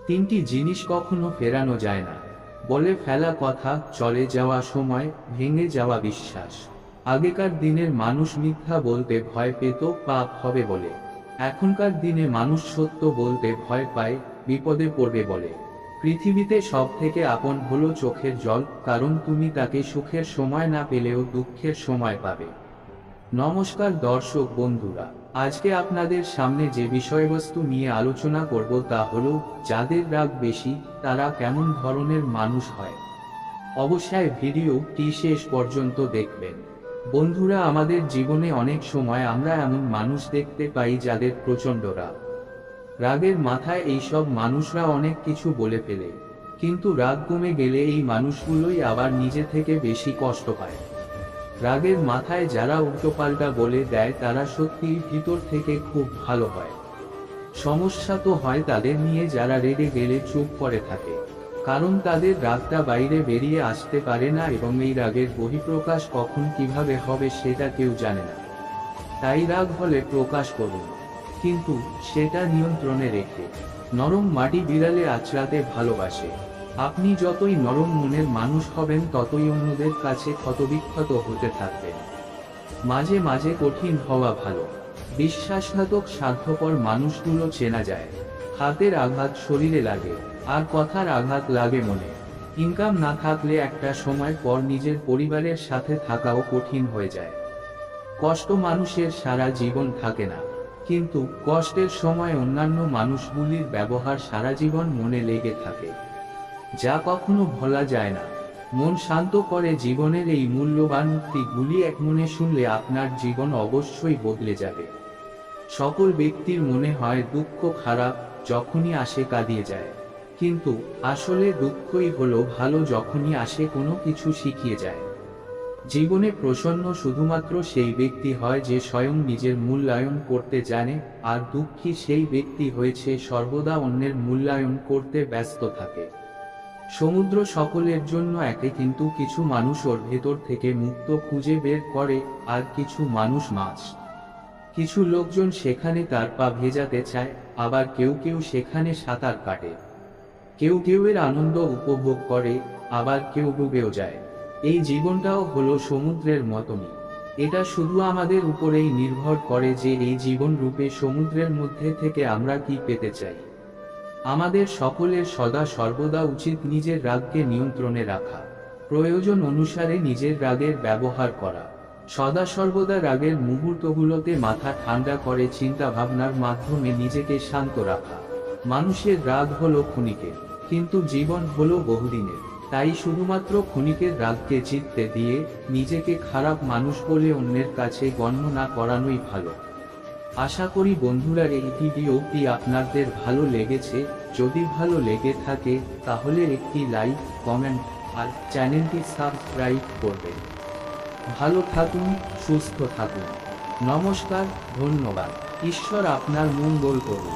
তিনটি জিনিস কখনো ফেরানো যায় না, বলে ফেলা কথা, চলে যাওয়া সময়, ভেঙে যাওয়া বিশ্বাস। আগেকার দিনের মানুষ মিথ্যা বলতে ভয় পেত পাপ হবে বলে। এখনকার দিনে মানুষ সত্য বলতে ভয় পায়, বিপদে পড়বে বলে। পৃথিবীতে সব থেকে আপন হলো চোখের জল, কারণ তুমি তাকে সুখের সময় না পেলেও দুঃখের সময় পাবে। নমস্কার দর্শক বন্ধুরা, আজকে আপনাদের সামনে যে বিষয়বস্তু নিয়ে আলোচনা করব তা হলো, যাদের রাগ বেশি তারা কেমন ধরনের মানুষ হয়। অবশ্যই ভিডিওটি শেষ পর্যন্ত দেখবেন। বন্ধুরা, আমাদের জীবনে অনেক সময় আমরা এমন মানুষ দেখতে পাই যাদের প্রচণ্ড রাগ। রাগের মাথায় এইসব মানুষরা অনেক কিছু বলে ফেলে, কিন্তু রাগ কমে গেলে এই মানুষগুলোই আবার নিজে থেকে বেশি কষ্ট পায়। রাগের মাথায় যারা উল্টোপাল্টা বলে দেয় তারা সত্যিই ভিতর থেকে খুব ভালো হয়। সমস্যা তো হয় তাদের নিয়ে যারা রেগে গেলে চুপ করে থাকে, কারণ তাদের রাগটা বাইরে বেরিয়ে আসতে পারে না এবং এই রাগের বহিঃপ্রকাশ কখন কিভাবে হবে সেটা কেউ জানে না। তাই রাগ হলে প্রকাশ করুন, কিন্তু সেটা নিয়ন্ত্রণে রেখে। নরম মাটি বিড়ালে আঁচড়াতে ভালোবাসে। আপনি যতই নরম মনের মানুষ হবেন ততই অন্যদের কাছে ক্ষতবিক্ষত হতে থাকবেন। মাঝে মাঝে কঠিন হওয়া ভালো। বিশ্বাসঘাতক স্বার্থপর মানুষগুলো চেনা যায়। হাতের আঘাত শরীরে লাগে, আর কথার আঘাত লাগে মনে। ইনকাম না থাকলে একটা সময় পর নিজের পরিবারের সাথে থাকাও কঠিন হয়ে যায়। কষ্ট মানুষের সারা জীবন থাকে না, কিন্তু কষ্টের সময় অন্যান্য মানুষগুলির ব্যবহার সারা জীবন মনে লেগে থাকে, যা কখনো ভোলা যায় না। মন শান্ত করে জীবনের এই মূল্যবান উক্তিগুলি এক মনে শুনলে আপনার জীবন অবশ্যই বদলে যাবে। সকল ব্যক্তির মনে হয় দুঃখ খারাপ, যখনই আসে কাঁদিয়ে যায়, কিন্তু আসলে দুঃখই হলো ভালো, যখনই আসে কোনো কিছু শিখিয়ে যায়। জীবনে প্রসন্ন শুধুমাত্র সেই ব্যক্তি হয় যে স্বয়ং নিজের মূল্যায়ন করতে জানে, আর দুঃখী সেই ব্যক্তি হয়েছে সর্বদা অন্যের মূল্যায়ন করতে ব্যস্ত থাকে। সমুদ্র সকলের জন্য একে, কিন্তু কিছু মানুষ ওর ভেতর থেকে মুক্ত খুঁজে বের করে, আর কিছু মানুষ মাছ। কিছু লোকজন সেখানে তার পা ভেজাতে চায়, আবার কেউ কেউ সেখানে সাঁতার কাটে। কেউ কেউ এর আনন্দ উপভোগ করে, আবার কেউ ডুবেও যায়। এই জীবনটাও হলো সমুদ্রের মতনই। এটা শুধু আমাদের উপরেই নির্ভর করে যে এই জীবন রূপে সমুদ্রের মধ্যে থেকে আমরা কি পেতে চাই। আমাদের সকলের সদা সর্বদা উচিত নিজের রাগকে নিয়ন্ত্রণে রাখা, প্রয়োজন অনুসারে নিজের রাগের ব্যবহার করা। সদা সর্বদা রাগের মুহূর্তগুলোতে মাথা ঠান্ডা করে চিন্তা ভাবনার মাধ্যমে নিজেকে শান্ত রাখা। মানুষের রাগ হলো ক্ষণিকের, কিন্তু জীবন হলো বহুদিনের। তাই শুধুমাত্র ক্ষণিকের রাগকে জিততে দিয়ে নিজেকে খারাপ মানুষ বলে অন্যের কাছে গণ্য না করানোই ভালো। আশা করি বন্ধুরা এই ভিডিওটি আপনাদের ভালো লেগেছে। যদি ভালো লেগে থাকে তাহলে একটি লাইক, কমেন্ট আর চ্যানেলটি সাবস্ক্রাইব করবেন। ভালো থাকুন, সুস্থ থাকুন। নমস্কার, ধন্যবাদ। ঈশ্বর আপনার মঙ্গল করুন।